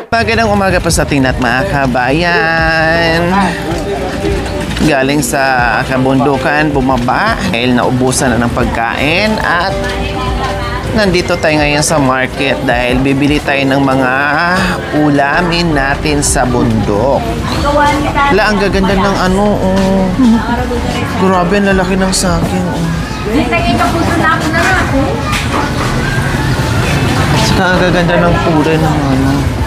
Magandang umaga po sa ating lahat mga kabayan. Galing sa kabundukan, bumaba dahil naubusan na ng pagkain at nandito tayo ngayon sa market dahil bibili tayo ng mga ulamin natin sa bundok. Ang gaganda ng ano, oh. Grabe, ang lalaki ng saging, oh. Ang gaganda ng kulay ng ano.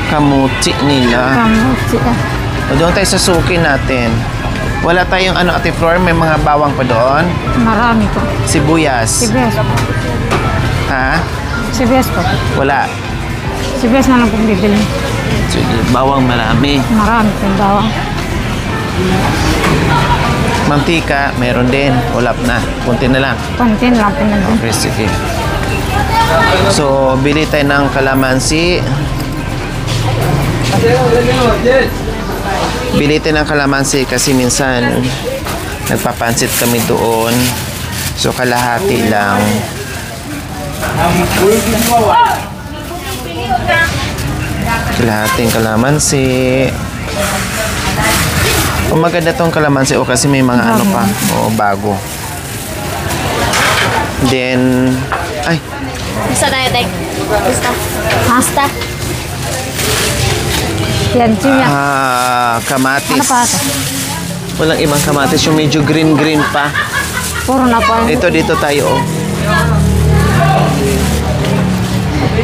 Kamuti nila. Kamuti ah. O, doon tayo sa suki natin. Wala tayong ano, Ate Flor, may mga bawang pa doon. Marami po. Sibuyas. Sibuyas po. Ha? Sibuyas po. Wala. Sibuyas na lang pong bibili. Sige, bawang marami. Marami pong bawang. Mantika, meron din. Wala na. Kunti na lang. Konti na lang po nandun. Okay, sige. So, bili tayo ng kalamansi. Bili tayo ng kalamansi kasi minsan nagpapansit kami doon. So, kalahati lang. Kalahating kalamansi. O, maganda tong kalamansi o kasi may mga ano pa. O, bago. Then, ay, Gusto tayo, Tek? Gusto? Pasta? Yan, siya. Kamatis. Ano pa ito? Walang ibang kamatis. Yung medyo green-green pa. Puro na po. Ito, dito tayo, oh.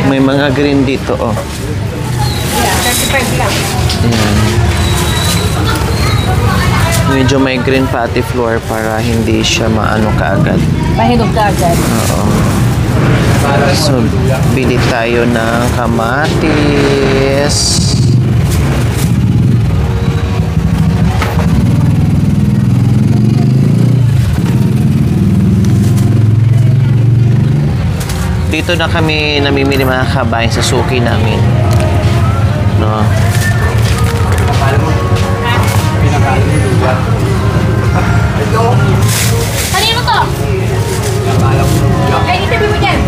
May mga green dito, oh. 35 lang. Ayan. Medyo may green pa, Ate Flor, para hindi siya maano kaagad. Mahinog ka agad. Oo. So, bili tayo ng kamatis. Dito na kami namimili mga kabayan sa suki namin. No. Kanino to? Ay, itabi mo dyan.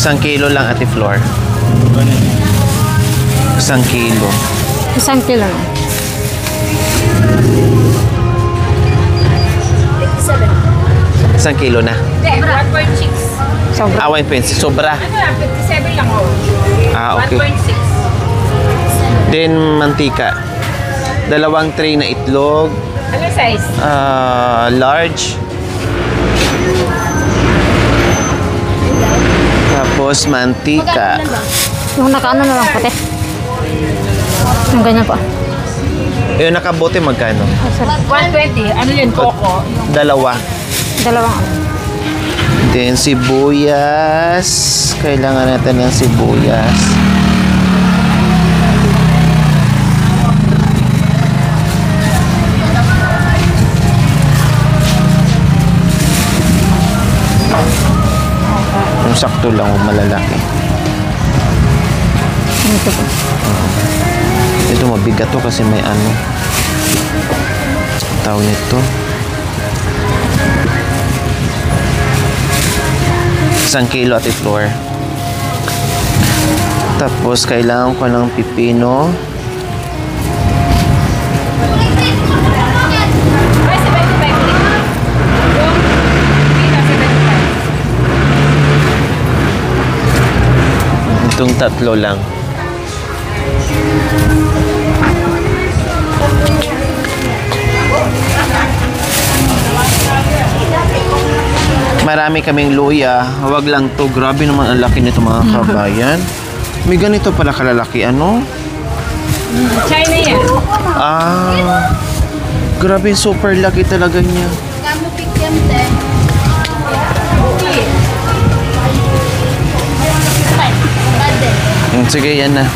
1 kilo lang, Ate Flor. 1 kilo. 1 kilo na. 1 kilo na. Hindi, 1.6. Sobra. Awan pensi, sobra. Ano lang, 57 lang ako. Okay. 1.6. Then, mantika. 2 tray na itlog. Ano size? Large. Tapos, mantika. Yung nakaano na lang puti. Yung ganyan po. Yung nakabote magkano? 120. Ano yun, Coco? 2. Dalawang ano. Then, sibuyas. Kailangan natin ng sibuyas. Yung sakto lang, malalaki. Ito po. Ito mabigat to kasi may ano. Tawag nito. 1 kilo, Ate Flor. Tapos, kailangan ko ng pipino. Ay, 75. Itong 3 lang. Marami kaming luya. Huwag lang to. Grabe naman ang laki nito mga kabayan. May ganito pala kalalaki. Ano? China yan. Grabe, super laki talaga niya. Kamu pikiam, te. Sige, yan na.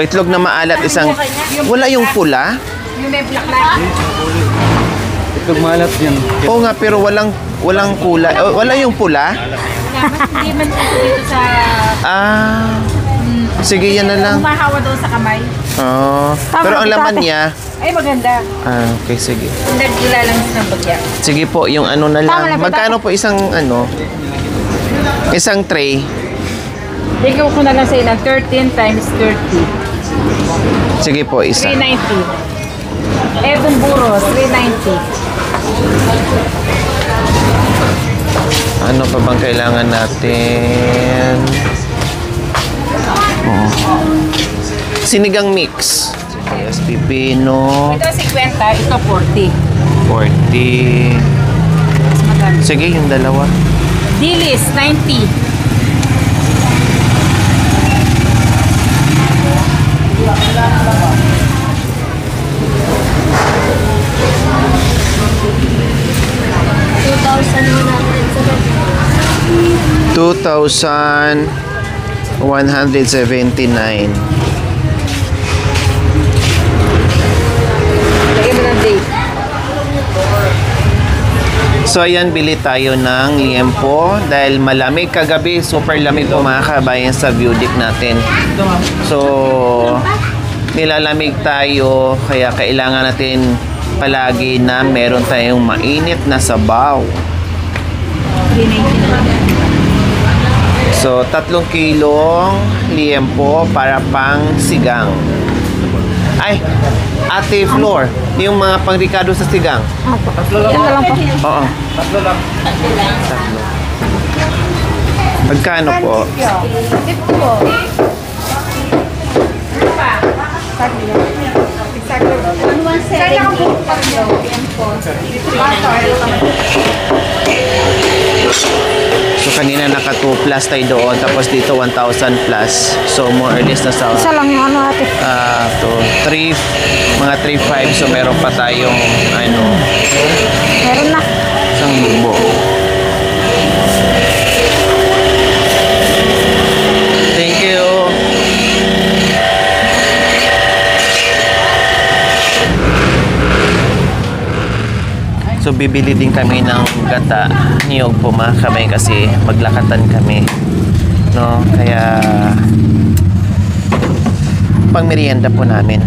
Itlog na maalat isang... Wala yung pula? Yung may black na. Itlog maalat yan. Oo nga, pero walang kulay. Wala yung pula? Hindi man dito sa... Sige, yan na lang. Mahawa doon sa kamay. Oh. Pero ang laman niya, Ay, maganda. okay, sige. Nagdula lang sa bagya. Sige po, yung ano na Tama na lang. po, Magkano po isang isang tray? Bigyan ko na lang sa'yo ng 13 times 30. Sige po, isa. 390. Ebon Buros, 390. Ano pa bang kailangan natin? Oh. Sinigang mix. Yes, pipino. Ito 50, ito 40. 40. Mas maganda. Sige, yung dalawa. Dilis, 90. $2,179. Lagyan mo ng date. So ayan, bili tayo ng liempo dahil malamig kagabi, super lamig po mga kabayan sa view deck natin. So nilalamig tayo kaya kailangan natin palagi na meron tayong mainit na sabaw. 390 na lang. So 3 kilong liempo para pang sigang. Ay, Ate Flor, yung mga pang-ricado sa sigang. Yan na lang po. Oo. Tatlo lang. Tatlo. Magkano po? Ito po. So kanina naka 2 plus tayo doon, tapos dito 1,000 plus. So more or less na sa Isa lang yung ano ate. to 3, mga 3,500. So meron pa tayong Meron na. 1,000. Thank you. So bibili din kami ng gata niyog po mga kamay kasi maglakatan kami. No? Kaya pang merienda po namin.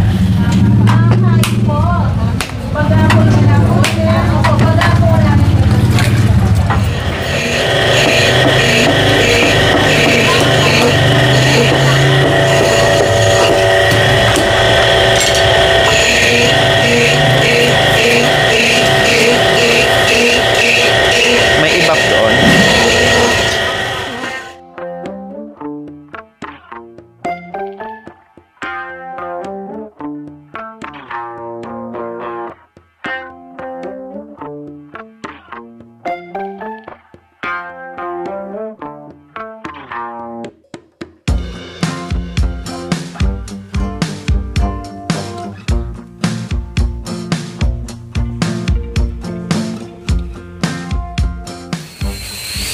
May ibap doon.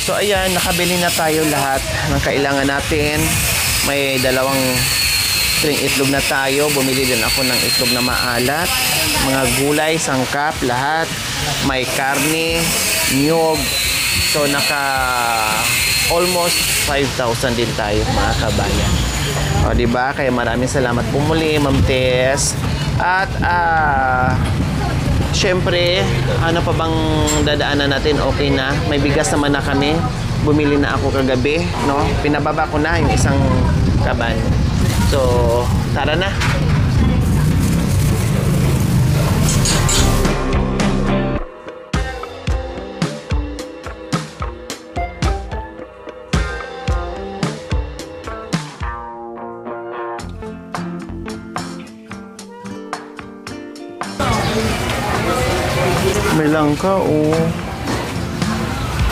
So ayan, nakabili na tayo lahat ng kailangan natin. May 2 string itlog na tayo. Bumili din ako ng itlog na maalat. Mga gulay, sangkap, lahat. May karne, niyog. So almost 5,000 din tayo mga kabayan. O diba? Kaya maraming salamat po muli, Ma'am Tess. At syempre, ano pa bang dadaanan natin? Okay na. May bigas naman na kami. Bumili na ako kagabi, no? Pinababa ko na yung isang kaban. So, tara na. May langka, oh.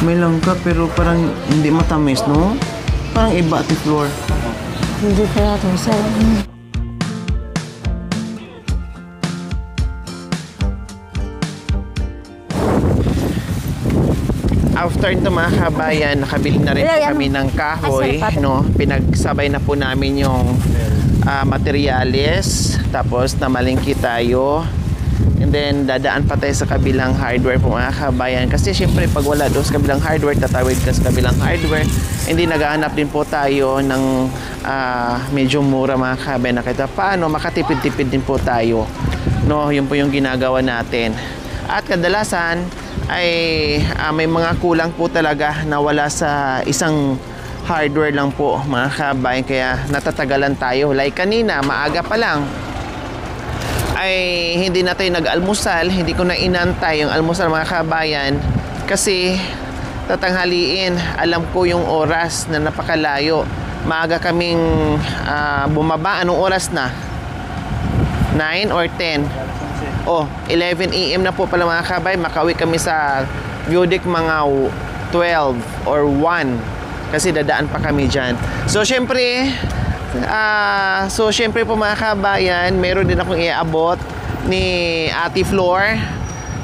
May langka pero parang hindi matamis, no? Parang iba, Ate Flor. Hindi kaya ito. Isa lang. After ito mga kabayan, nakabili na rin po kami ng kahoy, no? Pinagsabay na po namin yung materyales. Tapos namalingki tayo. And then, dadaan pa tayo sa kabilang hardware po mga kabayan. Kasi syempre, pag wala doon sa kabilang hardware, tatawid ka sa kabilang hardware. Hindi naghahanap din po tayo ng medyo mura mga kabayan. Na kahit paano, makatipid-tipid din po tayo. No, yun po yung ginagawa natin. At kadalasan, ay may mga kulang po talaga na wala sa isang hardware lang po mga kabayan. Kaya natatagalan tayo. Like kanina, maaga pa lang. Ay hindi na tayo nag-almusal, hindi ko na inantay yung almusal mga kabayan kasi tatanghaliin, alam ko yung oras na napakalayo. Maaga kaming bumaba. Anong oras na? 9 or 10? Oh, 11 AM na po pala mga kabayan. Makauwi kami sa Budik mga 12 or 1 kasi dadaan pa kami dyan. So syempre po mga kabayan, meron din akong iabot ni Ate Flor.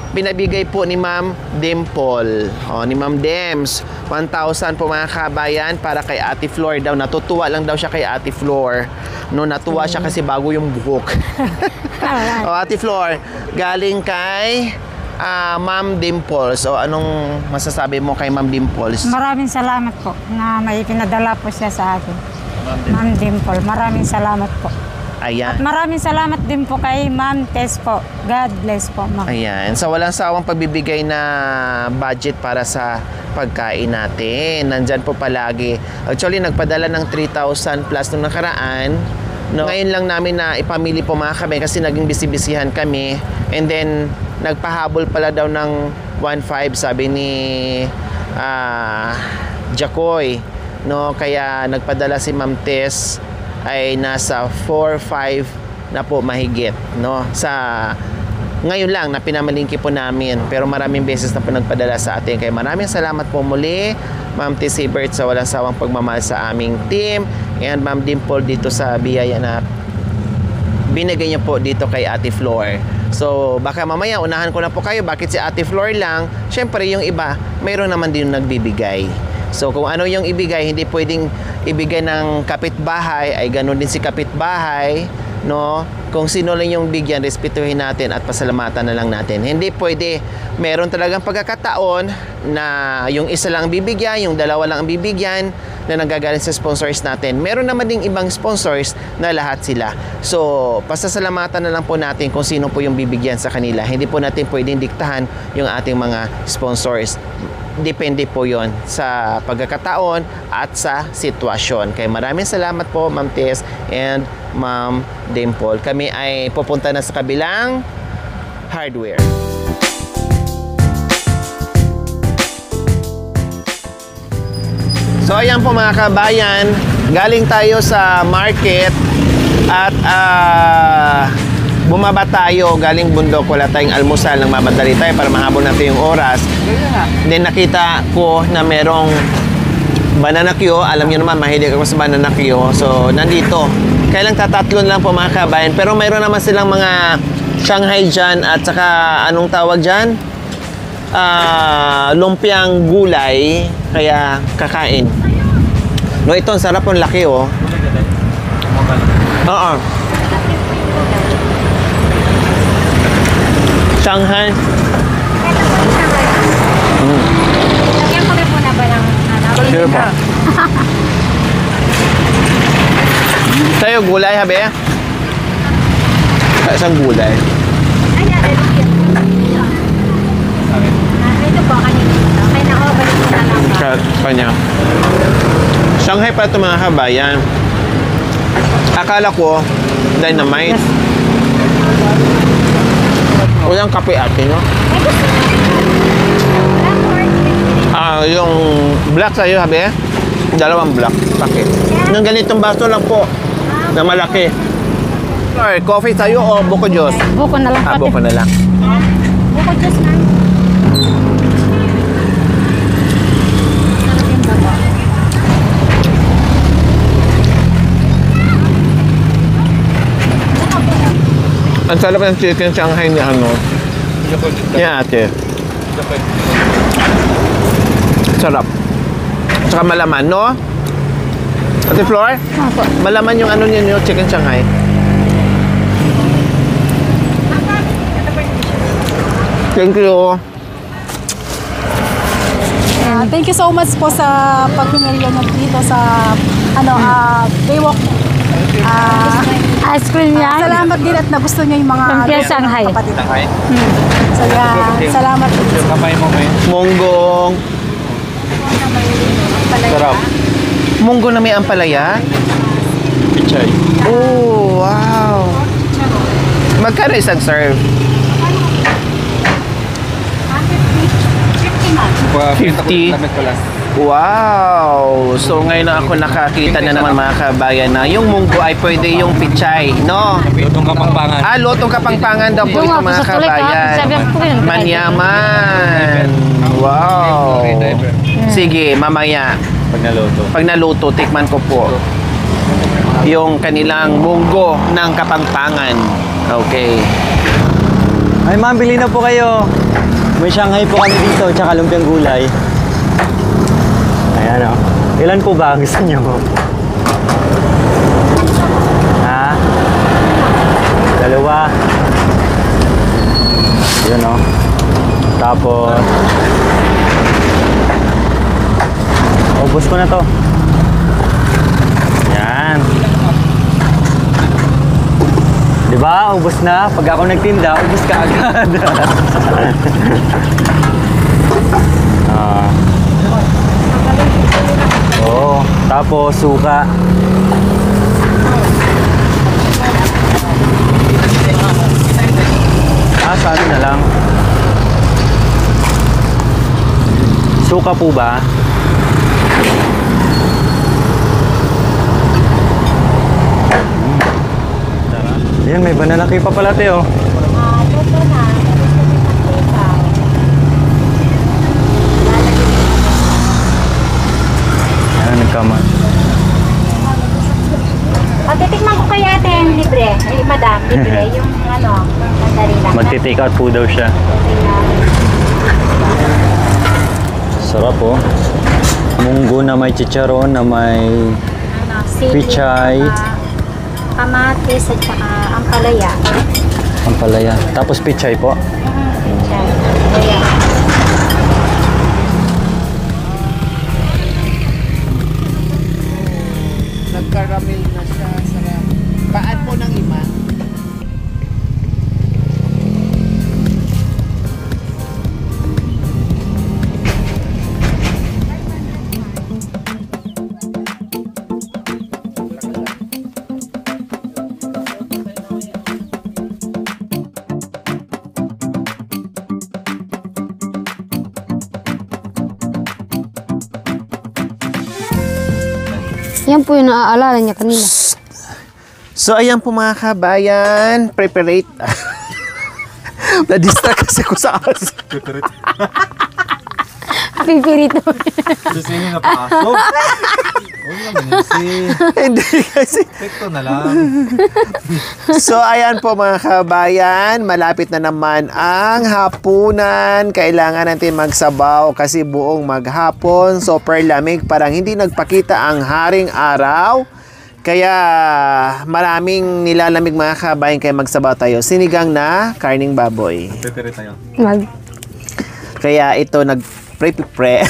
Pinabigay po ni Ma'am Dimple. Ni Ma'am Dems. 1,000 po mga kabayan para kay Ate Flor daw. Natutuwa lang daw siya kay Ate Flor. No, natuwa siya kasi bago yung buhok. Ate Flor, galing kay Ma'am Dimple. So, anong masasabi mo kay Ma'am Dimples? Maraming salamat po na may pinadala po siya sa akin. Ma'am Dimple, maraming salamat po. Ayan. At maraming salamat din po kay Ma'am Tess po. God bless po, Ma'am. Ayan. Sa walang sawang pagbibigay na budget para sa pagkain natin. Nandyan po palagi. Actually, nagpadala ng 3,000 plus nung nakaraan. No? Ngayon lang namin na ipamili po mga kami kasi naging busy-busyhan kami. And then, nagpahabol pala daw ng 1,500 sabi ni Jacoy. No, kaya nagpadala si Ma'am Tess ay nasa 4-5 na po mahigit, no, sa ngayon lang na pinamalingki po namin, pero maraming beses na po nagpadala sa atin. Kaya maraming salamat po muli Ma'am Tess Hebert sa walang sawang pagmamahal sa aming team, and Ma'am Dimple dito sa biyaya na binigay niyo po dito kay Ate Flor. So baka mamaya unahan ko na po kayo, bakit si Ate Flor lang? Syempre yung iba mayroon naman din nagbibigay. So kung ano yung ibigay, hindi pwedeng ibigay ng kapitbahay, ay ganoon din si kapitbahay, no? Kung sino lang yung bigyan, respetuhin natin at pasalamatan na lang natin. Hindi pwede, meron talagang pagkakataon na yung isa lang bibigyan, yung dalawa lang ang bibigyan na nanggagaling sa sponsors natin. Meron naman ding ibang sponsors na lahat sila. So, pasasalamatan na lang po natin kung sino po yung bibigyan sa kanila. Hindi po natin pwedeng diktahan yung ating mga sponsors. Depende po yon sa pagkakataon at sa sitwasyon. Kaya maraming salamat po Ma'am Tess and Ma'am Dimple. Kami ay pupunta na sa kabilang hardware. So ayan po mga kabayan, galing tayo sa market at bumaba tayo, galing bundok, wala tayong almusal, nang mamadali tayo para mahabol natin yung oras. Then nakita ko na merong banana Q. Alam niyo naman, mahilig ako sa banana Q. So nandito, kailang tatatlo lang po mga kabayan, pero mayroon naman silang mga Shanghai dyan at saka anong tawag dyan? Lumpiang gulay, kaya kakain. No, ito ang sarap, ang laki oh. Oo. Shanghai. Lagyan ko rin po na ba ng Sure po. Sa'yo, gulay, habe? Isang gulay. Ayan, ito po, kanina. Kaya nakabalik ko na lang. Kanya. Shanghai pa ito mga kabayan. Akala ko, dynamite. Walang kape ate, no? Yung black sa'yo, habe? Dalawang black. Pake. Yung ganitong baso lang po. Na malaki. Or, coffee sa'yo o buko juice? Buko na lang. Buko na lang. Buko just na. Ang sarap ng chicken Shanghai ni ano. Yan ate. Sarap. Saka malaman, no? Ate Flor? Opo. Malaman yung ano niyo, chicken Shanghai. Thank you. Thank you so much po sa pagpumilya nyo dito sa Baywalk. Ice cream yan. Salamat din at nagusto nyo yung mga Lumpia Shanghai. kapatid. So yeah, salamat din. Yung kamay mo may Monggong. sarap. Munggo na may ampalaya? Pichay. Oh, wow. Magkano isang serve? 50. Lamit ko lang. Wow! So ngayon na ako nakakita na naman mga kabayan na yung munggo ay pwede yung pichay, no? Lutong kapangpangan. Lutong kapangpangan daw po Yung ito nga po mga sa tuloy, kabayan. sabi ko po yun. Manyaman! Wow! Sige, mamaya. Pag naluto. Pag naluto, tikman ko po yung kanilang munggo ng kapangpangan. Okay. Ay ma'am, bili na po kayo. May Shanghai po kami dito, tsaka lumpiang gulay. Ayan o. Ilan po ba gusto nyo? Ha? Dalawa. Yun o. Tapos, ubos ko na to. Yan. Diba? Ubos na. Pag ako nagtinda, ubos ka agad. Oo. Tapos, suka. Sa ano na lang. Suka po ba? Ayan, may banana cake pa pala, Teo. Ayan, nagkaman. Titikman ko kaya ate yung libre. Eh, madam, libre. Yung mandarina. Magti-take out po daw siya. Sarap po. Munggo na may chicharon, na may pichay. Kamatis at saka ampalaya. Ampalaya. Tapos pichay po. Pichay. Ayan. Nagkaramel na siya. Sarap. Paan po ng ima? Yan po yung naaalala niya kanina. So, ayan po mga kabayan. Preparate. Na-distract kasi ko sa aso. Pipirito. Gusto nyo napasok? Huwag naman yun si... Hindi kasi. Tekto na lang. So, ayan po mga kabayan. Malapit na naman ang hapunan. Kailangan natin magsabaw kasi buong maghapon. Super lamig. Parang hindi nagpakita ang haring araw. Kaya maraming nilalamig mga kabayan. Kaya magsabaw tayo. Sinigang na karning baboy. Prepare tayo. Kaya ito nag-pre-pre.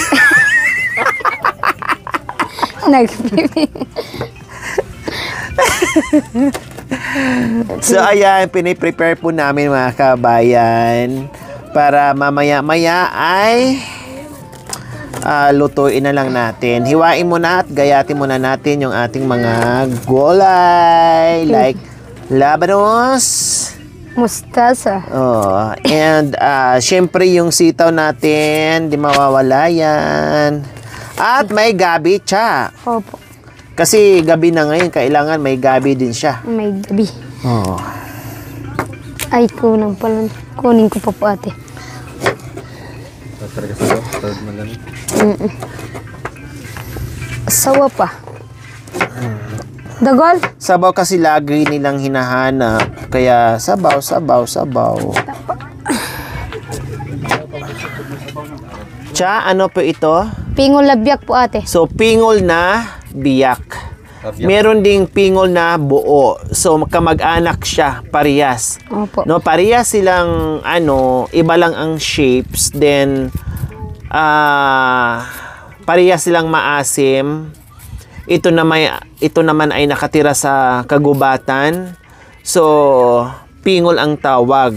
So ayan, piniprepare po namin mga kabayan para mamaya-maya ay lutuin na lang natin. Hiwain muna at gayatin muna natin yung ating mga gulay like labanos, Mustasa. oh, and syempre yung sitaw natin, di mawawala yan. At may gabi cha. Opo. Kasi gabi na ngayon, kailangan may gabi din siya. May gabi. Oh. Ay, kunin pala. Kunin ko pa po ate. Talaga sa tawad mo lang. Sawa pa. Dagol? Sabaw kasi lagi nilang hinahanap. Kaya sabaw, sabaw, sabaw. Cha, ano po ito? Pingol labyak po ate. So, pingol na biyak. Meron ding pingol na buo. So, kamag-anak siya, parehas. Opo. No, parehas silang, iba lang ang shapes. Then, parehas silang maasim. Ito naman ay nakatira sa kagubatan. So, pingol ang tawag.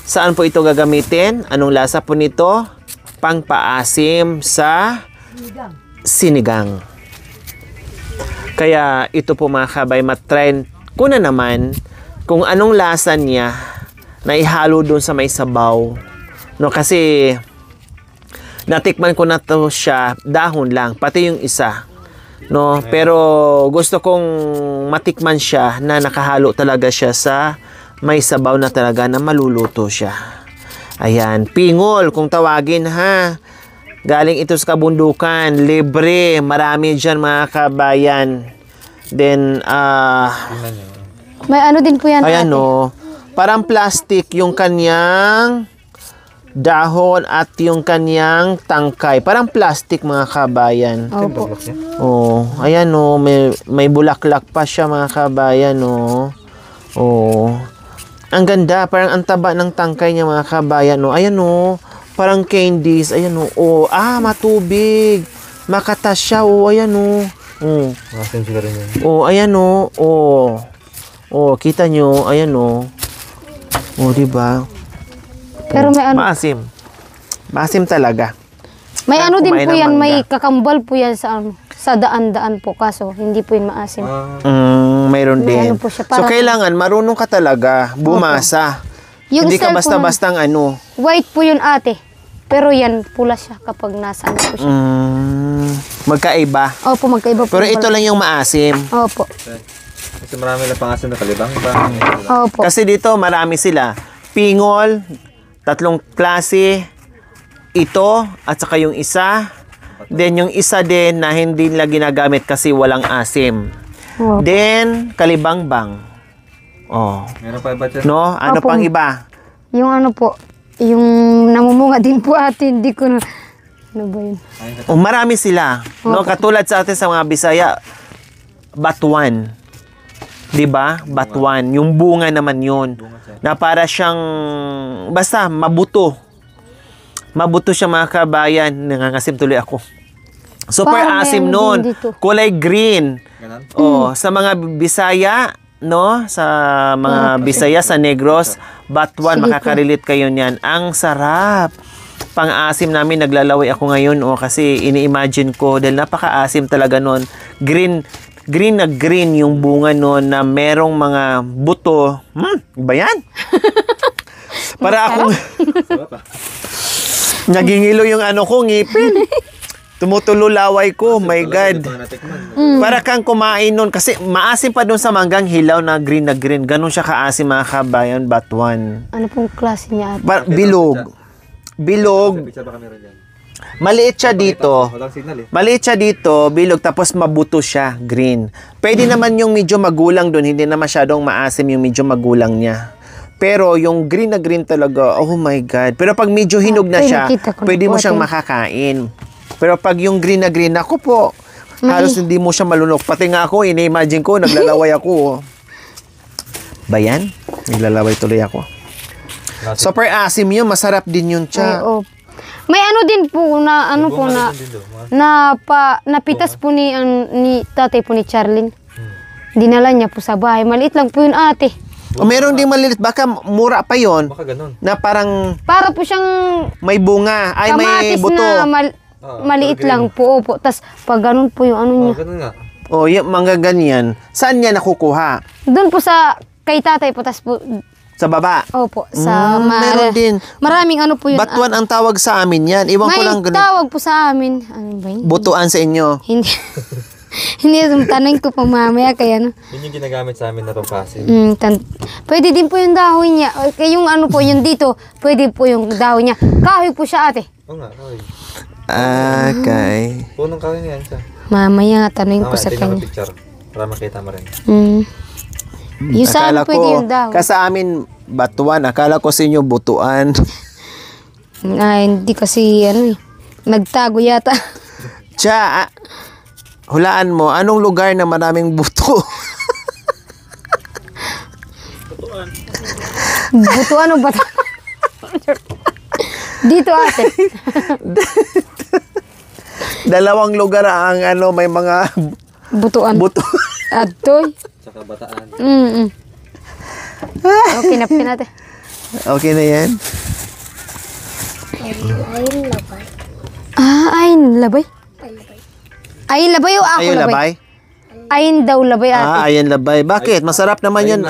Saan po ito gagamitin? Anong lasa po nito? Pangpaasim sa sinigang. Kaya ito po mga kabay, matry ko na naman kung anong lasa niya na ihalo doon sa may sabaw. No, kasi natikman ko na to siya, dahon lang, pati yung isa. No, pero gusto kong matikman siya na nakahalo talaga siya sa may sabaw na talaga na maluluto siya. Ayan, pingol kung tawagin ha. Galing ito sa kabundukan, libre, marami dyan mga kabayan. Then, May ano din po yan, ayan ate. o, parang plastic yung kanyang dahon at yung kanyang tangkay. Parang plastic mga kabayan. Opo. Oh, ayan o, may bulaklak pa siya mga kabayan o. Oh. Ang ganda, parang ang taba ng tangkay niya mga kabayan o. Ayan o. Parang candies, ayan o. Oh, matubig. Makatas siya, oh, ayan o. Oh. Maasim sila rin yun. Oh, ayan o. Oh. Oh, kita nyo, ayan o. Oh, diba? Pero may ano, Maasim. Maasim talaga. may Kaya ano din kumain po ng yan, may mangga. kakambal po yan sa daan-daan po. Kaso, hindi po yun maasim. Mayroon May din. ano po siya, So, parang- kailangan marunong ka talaga bumasa. Yung Hindi ka cellphone, basta-bastang ano. white po yun, ate. Pero yan, pula siya kapag nasa ano po siya. Magkaiba. Opo, magkaiba po. Pero ito lang yung maasim. Opo. Kasi marami lang pangasim na kalibang. Opo. Kasi dito marami sila. Pingol, 3 klase. Ito, at saka yung isa. Then yung isa din na hindi nila ginagamit kasi walang asim. Opo. Then, kalibangbang. Oh. Meron pa iba dyan. No? Ano Opo. pang iba? Yung ano po, yung namumunga din po ate, hindi ko na, ano ba yun? Oh, marami sila. No, katulad sa atin sa mga Bisaya, batuan. 'Di ba? Batuan. Yung bunga naman 'yun. Na para siyang basta mabuto. Mabuto siya mga kabayan. Nangangasim tuloy ako. Super Parang may asim ano noon. din dito. Kulay green. Ganon? Oh, sa mga Bisaya, no? Sa mga Bisaya, sa Negros, batuan, Sige po. makaka-relate kayo niyan. Ang sarap. Pang-asim namin, naglalaway ako ngayon, kasi ini-imagine ko, dahil napaka-asim talaga noon. Green na green yung bunga noon na merong mga buto. Iba yan? Para akong... Nagingilo yung ano ko, ngipin. Tumutulo laway ko, my God. Para kang kumain nun. Kasi maasim pa dun sa manggang hilaw na green. Ganon siya kaasim mga kabayan, batuan. Ano pong klase niya ate? Bilog. Bilog. Picture ba kami rin dyan? Maliit siya dito. Walang signal eh. Maliit siya dito, bilog, tapos mabuto siya, green. Pwede naman yung medyo magulang dun, hindi na masyadong maasim yung medyo magulang niya. Pero yung green na green talaga, oh my God. Pero pag medyo hinog na Ay, siya, nakita ko na pwede po, mo siyang ate. makakain. Pero pag yung green na green, ako po, halos hindi mo siya malunok. Pati nga ako, ini-imagine ko, naglalaway ako. Oh. Ba yan? Naglalaway tuloy ako. Super asim yun, masarap din yun Ay, siya. May ano din po na, ano po na, napitas po ni tatay po ni Charlene. Dinala niya po sa bahay. Maliit lang po yun ate. O meron ding malilit, baka mura pa yon Baka ganon. na parang Para po siyang may bunga, ay may kamatis buto. na maliit lang po. Opo. Tas pag ganun po yung ano Oh, niya. ganon nga. O, yung mga ganyan. Saan niya nakukuha? Doon po sa kay tatay po. Tas po, Sa baba. opo. Sa Meron din. Maraming ano po yun. Batuan ang tawag sa amin yan. Iwan ko may lang ganun. tawag po sa amin. Ano ba yun? Butuan sa inyo. Hindi. Hindi, tanong ko pa mamaya kaya ano. Yun yung ginagamit sa amin na pampasim. Pwede din po yung dahon niya. Kaya yung ano po, yung dito, pwede po yung dahon niya. Kahoy po siya ate. Oo nga, kahoy. Okay. Punong kahoy na yan siya. Mamaya, tanongin ko Mamaya, sa tingnan ko kanya. picture. Para makita mo rin. Yung sa ano pwede yung dahon. Sa amin, batuan. Akala ko sa inyo, butuan. Hindi kasi ano eh. Nagtago yata. Tsa, Hulaan mo, anong lugar na maraming buto? Buto ano ba? Dito ate. Dalawang lugar ang may mga Butuan. buto. Atoy. Tsaka Bataan. Okay na natin. Okay na yan. Ayin labay. Ayin labay o ako Ayun, labay? labay? Ayin daw labay ate. Ayan, labay. Bakit? Masarap naman yan.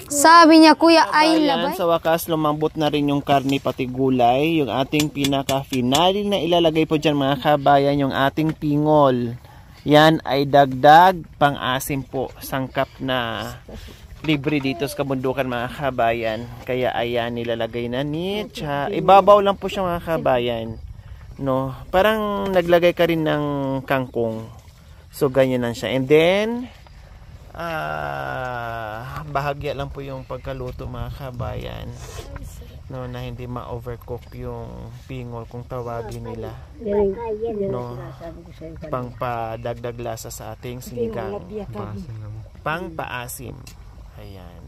Sabi niya kuya ayin labay. Sa wakas, lumambot na rin yung karne pati gulay. Yung ating pinaka-finale na ilalagay po dyan mga kabayan, yung ating pingol. Yan ay dagdag pang-asim po. Sangkap na libre dito sa kabundukan mga kabayan. Kaya ayan, nilalagay na ni Cha. Ibabaw lang po siya mga kabayan. No, parang naglagay ka rin ng kangkong. So ganyan lang siya. And then bahagya lang po yung pagkaluto mga kabayan. No, na hindi ma-overcook yung pingol kung tawagin nila. No, pang padagdag lasa sa ating sinigang. Pang paasim. Ayan.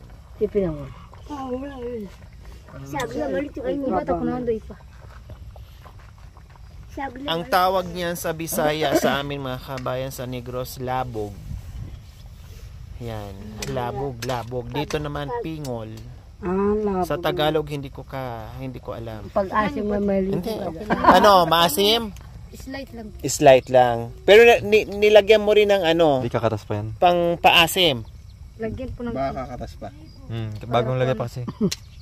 Ang tawag niyan sa Bisaya sa amin mga kabayan sa Negros, labog. Yan, labog. Dito naman pingol. Sa Tagalog hindi ko alam. Pag-asim na may Hindi. Ano, maasim? Slight lang. Slight lang. Pero nilagyan mo rin ng Hindi kakatas pa yan. pang paasim. Lagyan po ng Bagong lagay pa kasi.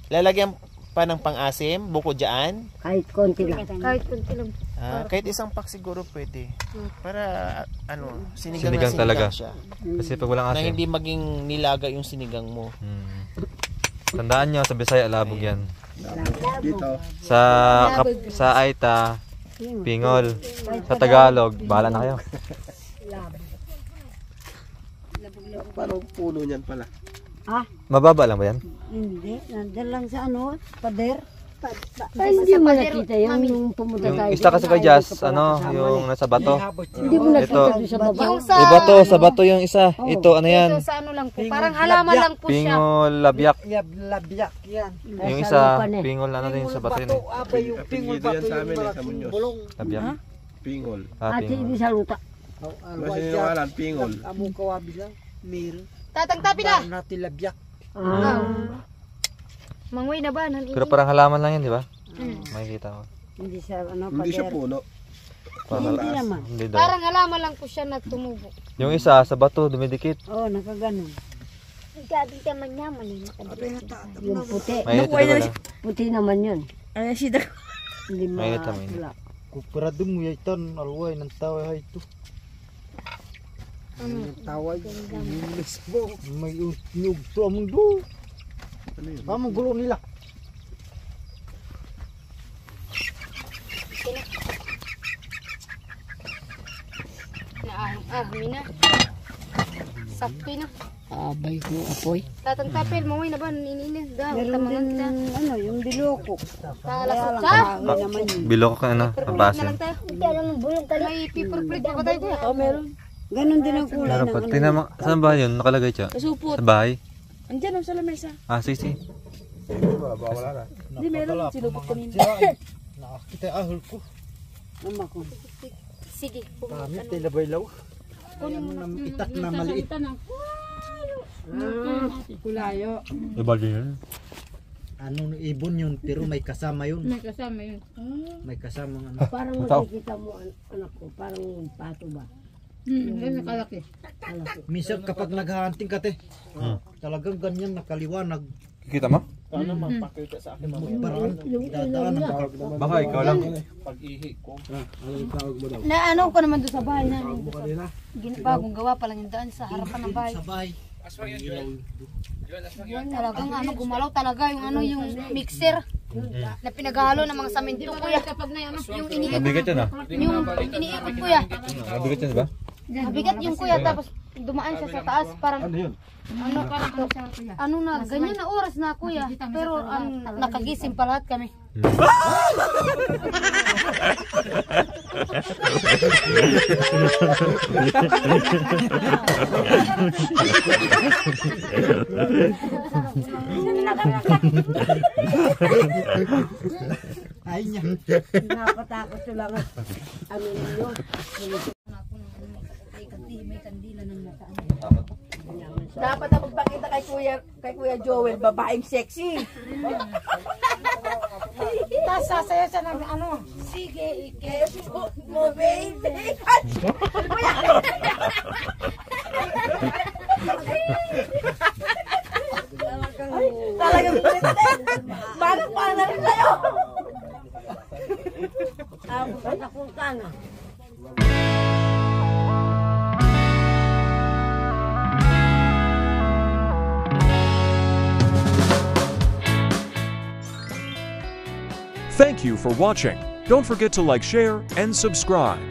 Lalagyan pa ng pang-asim, buko dyan. kahit konti lang. kahit kunti lang. Kahit isang pack siguro pwede. Para sinigang Sinigang na talaga. siya. Kasi pag walang Na asim. hindi maging nilaga yung sinigang mo. Tandaan nyo, sa Bisaya, labog yan. Sa Aita, pingol. Sa Tagalog, bahala na kayo. Parang puno niyan pala. Mababa lang ba yan? Hindi, nandun lang sa pader. Hindi mo nakita yung pumunta tayo. Yung isa kasi kay Jazz, yung nasa bato. Hindi mo nakita doon sa baba. Yung sa Iba to, sa bato yung isa. Ito, ano yan? Ito sa ano lang po. Parang halaman lang po siya. Pingol, labyak. Labyak yan. Yung isa, pingol, ano din sa bato yun eh. Abay yung pingol bato yan sa amin sa Muñoz. Labyak. Pingol. Ate, Pingol. hindi sa luta. Masiniwalan, pingol. Among kawabi lang, meron. Tatang tapi na. Natin labyak. Mangway na ba? Pero parang halaman lang yan, di ba? Makikita ko. Hindi sa Hindi siya pader. puno. Hindi naman. Hindi daw. Parang halaman lang po siya na tumubo. Yung isa, sa bato, dumidikit. Oo, nakaganon. Gabi naman niya, malina. Yung puti. Mainit ito ba? Puti naman yun. Ay, sida. Hindi Mainit na mainit. wala. Kuparado mo yaitan, alway, ng taway ito. Taway, minis mo. May unyog to among do. Among gulo nila. Mina. Sakto na. Abay ko, apoy. Tatang tapil, mangway na ba? Nininis daw. Meron din, yung biloko. Kalasot Lang, ka. kahangin naman yun. Bilok ka na, Na mabase. lang tayo. May paper plate pa ba tayo kuya? Ganon din ang kulay Meron ng pa. Tingnan mo, saan ba yun? Nakalagay siya? Kasupot. Sa bahay? Andyan sa lamesa. Ah, sige. Hindi meron. Sinupot kanina. Nakakita ahol ko. Mama ko. Sige. Kami, tilabay law. Ano na itak na maliit. Kulayo. Iba din yun. Ano ibon yun, pero may kasama yun. May kasama yun. May kasama ano. Parang makikita mo, anak ko, parang pato ba? Ganyan kalaki. Minsan kapag naghahunting ka te, talagang ganyan nakaliwanag. Kikita mo? Parang dadaan ng bawag naman. Baka ikaw lang. Na ano ko naman doon sa bahay namin. Bagong gawa pa lang yung daan sa harapan ng bahay. Sa bahay. Yun talagang gumalaw talaga yung mixer na pinaghalo ng mga samento kuya. Kapag na yung iniikot. Mabigat yan ah. Yung iniikot kuya. Mabigat yan ba? Mabigat yung kuya, tapos dumaan siya sa taas. Parang, ano na, ganyan na oras na kuya. Pero nakagising pa lahat kami. Ay niya. Napatakot sila nga. Ano ninyo? Dapat na magpakita kay Kuya Joel, babaeng sexy. Tapos sasaya siya ng ano. Sige, i-kepo mo, baby. Talagang kulit eh. Bago pa na rin tayo. Thank you for watching. Don't forget to like, share, and subscribe.